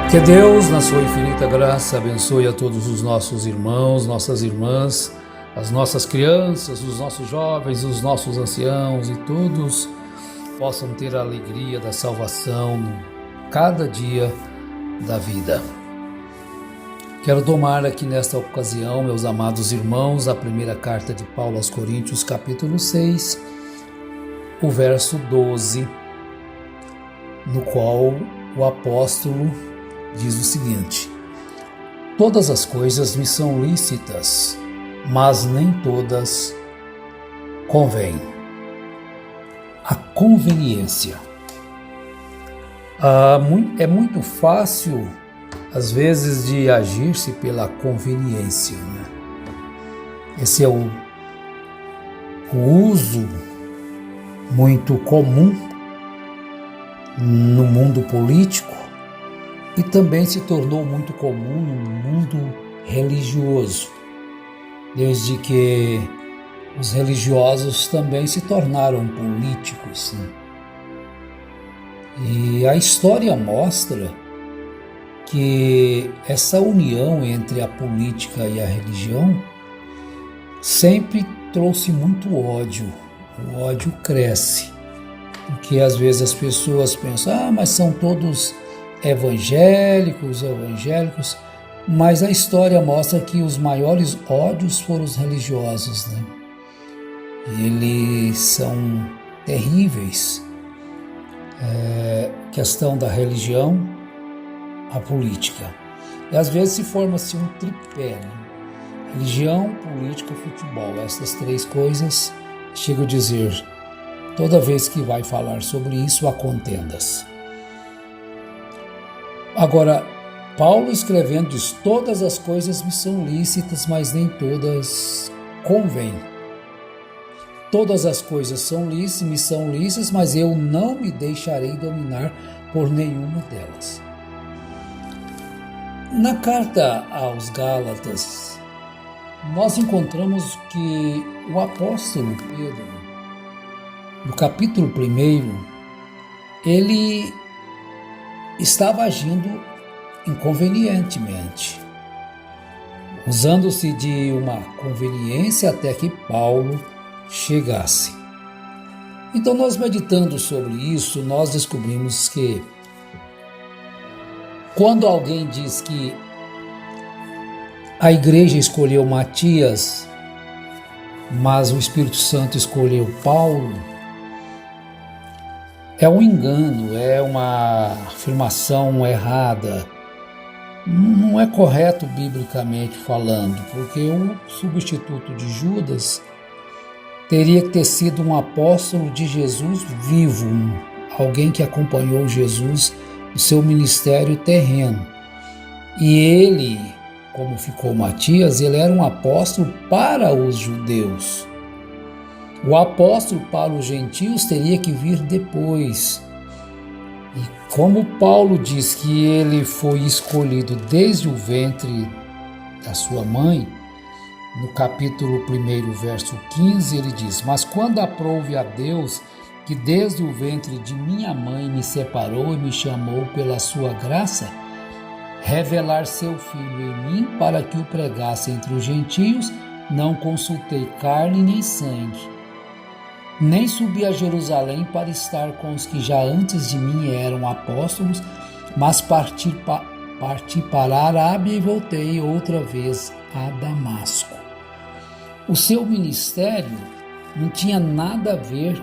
Que Deus, na sua infinita graça, abençoe a todos os nossos irmãos, nossas irmãs, as nossas crianças, os nossos jovens, os nossos anciãos e todos possam ter a alegria da salvação cada dia da vida. Quero tomar aqui nesta ocasião, meus amados irmãos, a primeira carta de Paulo aos Coríntios, capítulo 6, o verso 12, no qual o apóstolo diz o seguinte: todas as coisas me são lícitas, mas nem todas convêm. A conveniência. É muito fácil, às vezes, de agir-se pela conveniência, né? Esse é o uso muito comum no mundo político e também se tornou muito comum no mundo religioso, desde que os religiosos também se tornaram políticos, né? E a história mostra que essa união entre a política e a religião sempre trouxe muito ódio. O ódio cresce, porque às vezes as pessoas pensam, mas são todos evangélicos, mas a história mostra que os maiores ódios foram os religiosos, né? Eles são terríveis. Questão da religião, a política. E às vezes se forma-se um tripé, né? Religião, política, futebol. Essas três coisas, chego a dizer, toda vez que vai falar sobre isso, há contendas. Agora, Paulo escrevendo diz, todas as coisas me são lícitas, mas nem todas convêm. Todas as coisas me são lícitas, mas eu não me deixarei dominar por nenhuma delas. Na carta aos Gálatas, nós encontramos que o apóstolo Pedro, no capítulo 1, ele estava agindo inconvenientemente, usando-se de uma conveniência até que Paulo chegasse. Então, nós meditando sobre isso, nós descobrimos que quando alguém diz que a igreja escolheu Matias, mas o Espírito Santo escolheu Paulo, é um engano, é uma afirmação errada. Não é correto biblicamente falando, porque o substituto de Judas teria que ter sido um apóstolo de Jesus vivo, alguém que acompanhou Jesus no seu ministério terreno. E ele, como ficou Matias, ele era um apóstolo para os judeus. O apóstolo para os gentios teria que vir depois. E como Paulo diz que ele foi escolhido desde o ventre da sua mãe, no capítulo 1, verso 15, ele diz: mas quando aprouve a Deus, que desde o ventre de minha mãe me separou e me chamou pela sua graça, revelar seu Filho em mim para que o pregasse entre os gentios, não consultei carne nem sangue, nem subi a Jerusalém para estar com os que já antes de mim eram apóstolos, mas parti para a Arábia e voltei outra vez a Damasco. O seu ministério não tinha nada a ver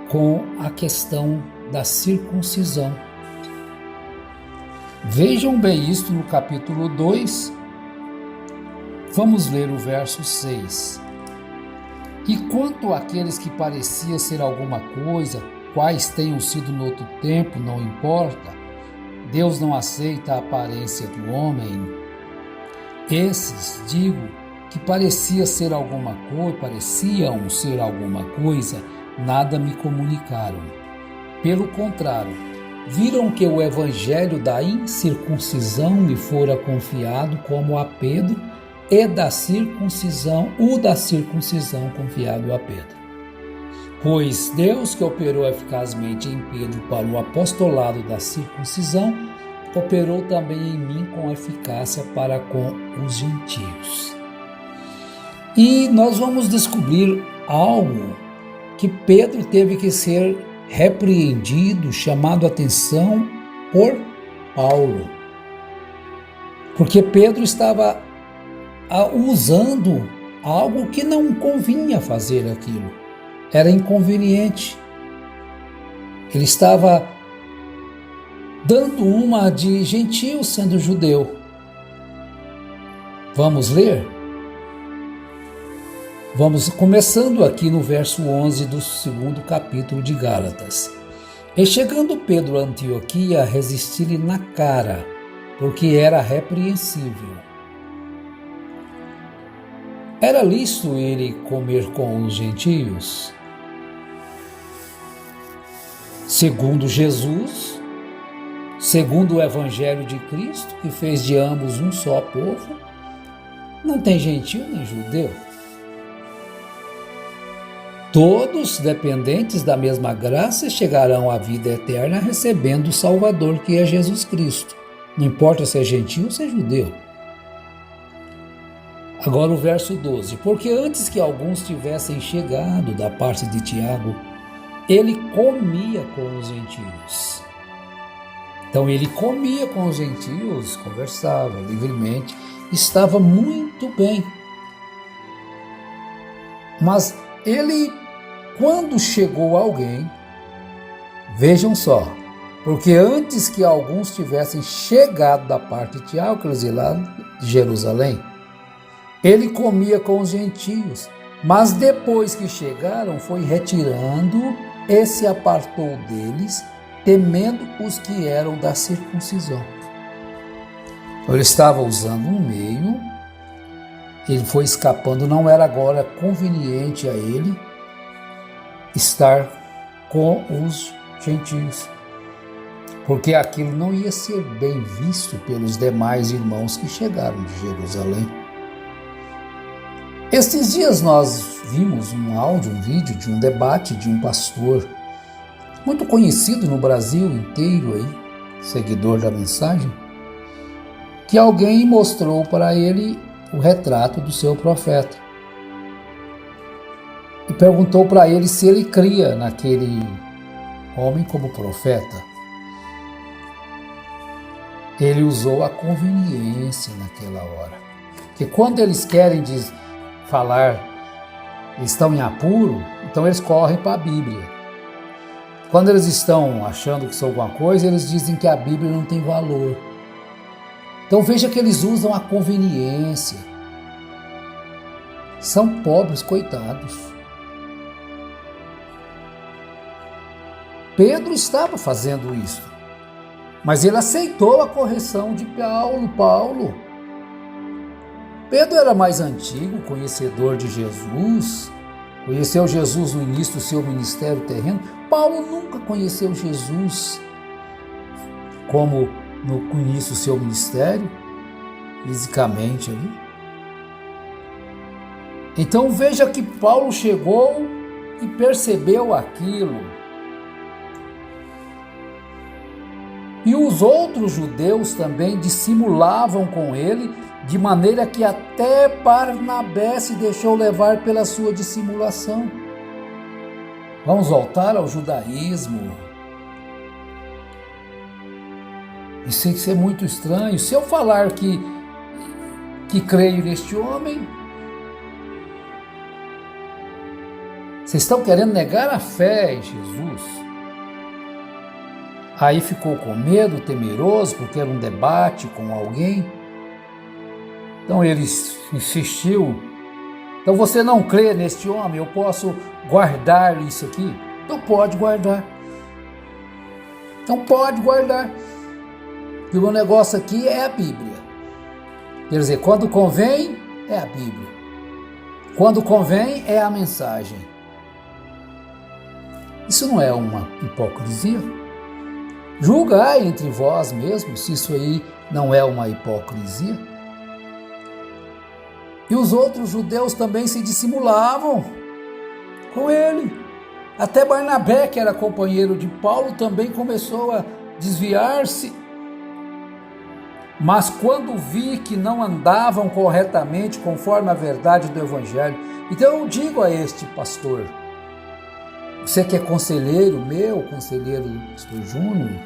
com a questão da circuncisão. Vejam bem isto no capítulo 2, vamos ler o verso 6. E quanto àqueles que parecia ser alguma coisa, quais tenham sido no outro tempo, não importa, Deus não aceita a aparência do homem. Esses, digo, que pareciam ser alguma coisa, nada me comunicaram. Pelo contrário, viram que o evangelho da incircuncisão me fora confiado como a Pedro, e da circuncisão confiado a Pedro. Pois Deus, que operou eficazmente em Pedro para o apostolado da circuncisão, operou também em mim com eficácia para com os gentios. E nós vamos descobrir algo que Pedro teve que ser repreendido, chamado a atenção por Paulo. Porque Pedro estava usando algo que não convinha fazer aquilo. Era inconveniente. Ele estava dando uma de gentio sendo judeu. Vamos ler? Vamos começando aqui no verso 11 do 2º capítulo de Gálatas. E chegando Pedro a Antioquia, resistiu-lhe na cara, porque era repreensível. Era lícito ele comer com os gentios? Segundo Jesus, segundo o Evangelho de Cristo, que fez de ambos um só povo, não tem gentio nem judeu. Todos, dependentes da mesma graça, chegarão à vida eterna recebendo o Salvador, que é Jesus Cristo. Não importa se é gentio ou se é judeu. Agora o verso 12. Porque antes que alguns tivessem chegado da parte de Tiago, ele comia com os gentios. Então ele comia com os gentios, conversava livremente, estava muito bem. Mas ele, quando chegou alguém, vejam só, porque antes que alguns tivessem chegado da parte de Tiago, quer dizer, lá de Jerusalém, ele comia com os gentios, mas depois que chegaram, foi retirando e se apartou deles, temendo os que eram da circuncisão. Ele estava usando um meio, ele foi escapando, não era agora conveniente a ele estar com os gentios, porque aquilo não ia ser bem visto pelos demais irmãos que chegaram de Jerusalém. Estes dias nós vimos um vídeo de um debate de um pastor muito conhecido no Brasil inteiro, aí, seguidor da mensagem, que alguém mostrou para ele o retrato do seu profeta e perguntou para ele se ele cria naquele homem como profeta. Ele usou a conveniência naquela hora, porque quando eles querem falar, estão em apuro, então eles correm para a Bíblia. Quando eles estão achando que são alguma coisa, eles dizem que a Bíblia não tem valor. Então veja que eles usam a conveniência. São pobres, coitados. Pedro estava fazendo isso, mas ele aceitou a correção de Paulo. Pedro era mais antigo, conhecedor de Jesus, conheceu Jesus no início do seu ministério terreno. Paulo nunca conheceu Jesus como no início do seu ministério, fisicamente ali. Então veja que Paulo chegou e percebeu aquilo. E os outros judeus também dissimulavam com ele, de maneira que até Barnabé se deixou levar pela sua dissimulação. Vamos voltar ao judaísmo. Isso é muito estranho. Se eu falar que creio neste homem, vocês estão querendo negar a fé em Jesus. Aí ficou com medo, temeroso, porque era um debate com alguém. Então ele insistiu. Então você não crê neste homem? Eu posso guardar isso aqui? Então pode guardar. E o meu negócio aqui é a Bíblia. Quer dizer, quando convém, é a Bíblia. Quando convém, é a mensagem. Isso não é uma hipocrisia? Julgai entre vós mesmos se isso aí não é uma hipocrisia. E os outros judeus também se dissimulavam com ele. Até Barnabé, que era companheiro de Paulo, também começou a desviar-se. Mas quando vi que não andavam corretamente conforme a verdade do Evangelho, então eu digo a este pastor, você que é conselheiro meu, conselheiro do pastor Júnior,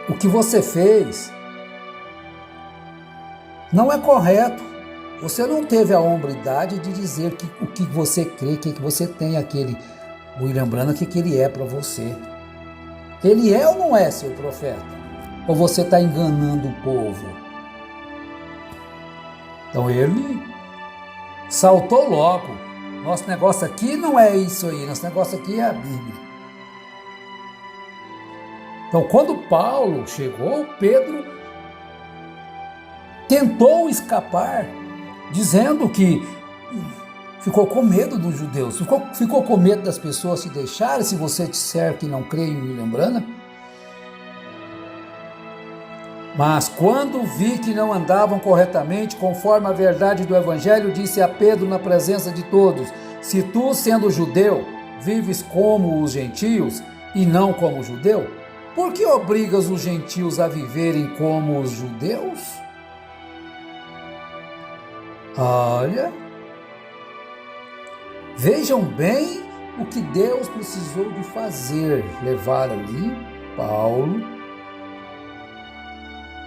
o que você fez não é correto. Você não teve a hombridade de dizer o que você crê, que você tem aquele William Branham, que ele é para você. Ele é ou não é seu profeta? Ou você está enganando o povo? Então ele saltou logo. Nosso negócio aqui não é isso aí, nosso negócio aqui é a Bíblia. Então quando Paulo chegou, Pedro tentou escapar, dizendo que ficou com medo dos judeus, ficou com medo das pessoas se deixarem, se você disser que não crê em William Branham. Mas quando vi que não andavam corretamente conforme a verdade do Evangelho, disse a Pedro na presença de todos: se tu, sendo judeu, vives como os gentios e não como judeu, por que obrigas os gentios a viverem como os judeus? Olha, vejam bem o que Deus precisou de fazer, levar ali Paulo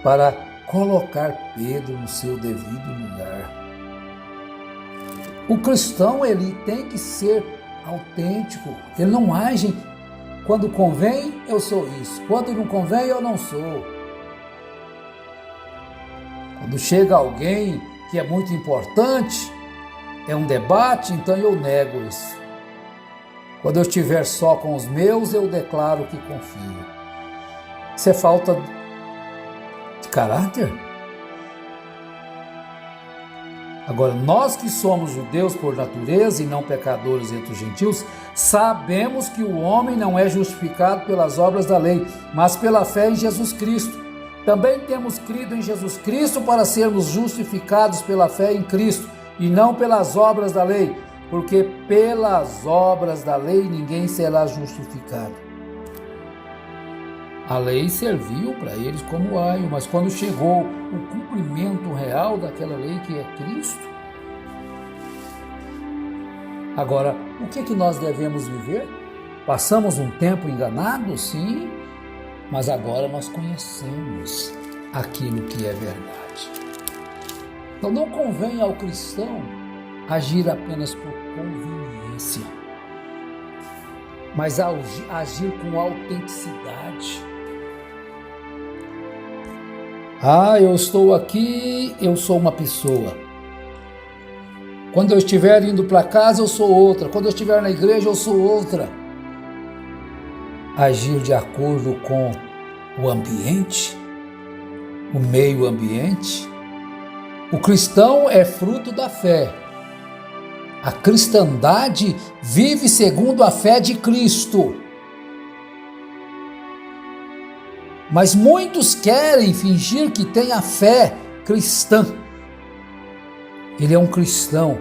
para colocar Pedro no seu devido lugar. O cristão, ele tem que ser autêntico, ele não age quando convém, eu sou isso, quando não convém, eu não sou. Quando chega alguém que é muito importante, é um debate, então eu nego isso. Quando eu estiver só com os meus, eu declaro que confio. Isso é falta de caráter. Agora, nós que somos judeus por natureza e não pecadores entre os gentios, sabemos que o homem não é justificado pelas obras da lei, mas pela fé em Jesus Cristo. Também temos crido em Jesus Cristo para sermos justificados pela fé em Cristo e não pelas obras da lei, porque pelas obras da lei ninguém será justificado. A lei serviu para eles como aio, mas quando chegou o cumprimento real daquela lei que é Cristo, agora, o que nós devemos viver? Passamos um tempo enganados, sim, mas agora nós conhecemos aquilo que é verdade. Então não convém ao cristão agir apenas por conveniência, mas agir com autenticidade. Eu estou aqui, eu sou uma pessoa. Quando eu estiver indo para casa, eu sou outra. Quando eu estiver na igreja, eu sou outra. Agir de acordo com o ambiente, o meio ambiente. O cristão é fruto da fé. A cristandade vive segundo a fé de Cristo. Mas muitos querem fingir que têm a fé cristã. Ele é um cristão,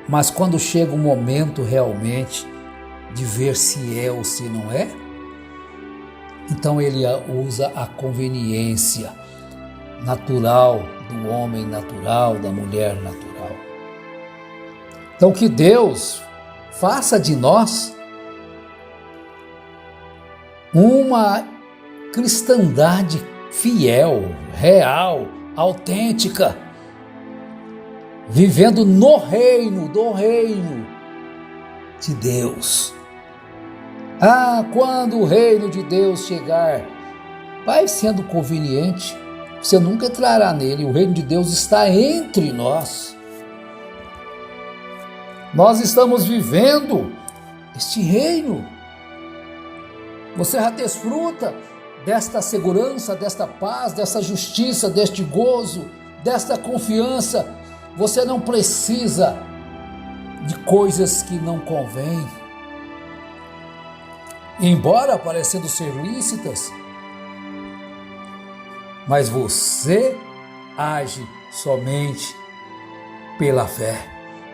mas quando chega o momento realmente de ver se é ou se não é, então ele usa a conveniência natural do homem natural, da mulher natural. Então que Deus faça de nós uma cristandade fiel, real, autêntica, vivendo no reino, do reino de Deus. Quando o reino de Deus chegar, vai sendo conveniente, você nunca entrará nele, o reino de Deus está entre nós. Nós estamos vivendo este reino. Você já desfruta desta segurança, desta paz, dessa justiça, deste gozo, desta confiança. Você não precisa de coisas que não convêm, embora parecendo ser lícitas, mas você age somente pela fé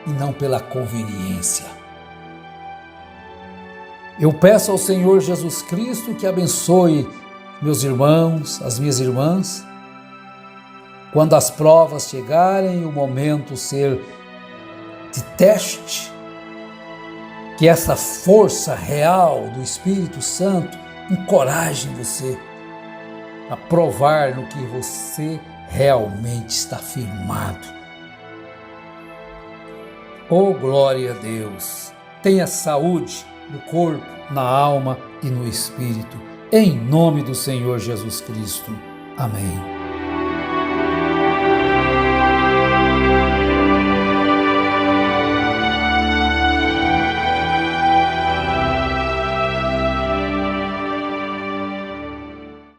e não pela conveniência. Eu peço ao Senhor Jesus Cristo que abençoe meus irmãos, as minhas irmãs, quando as provas chegarem, o momento ser de teste, que essa força real do Espírito Santo encoraje você a provar no que você realmente está firmado. Oh, glória a Deus! Tenha saúde no corpo, na alma e no espírito, em nome do Senhor Jesus Cristo. Amém.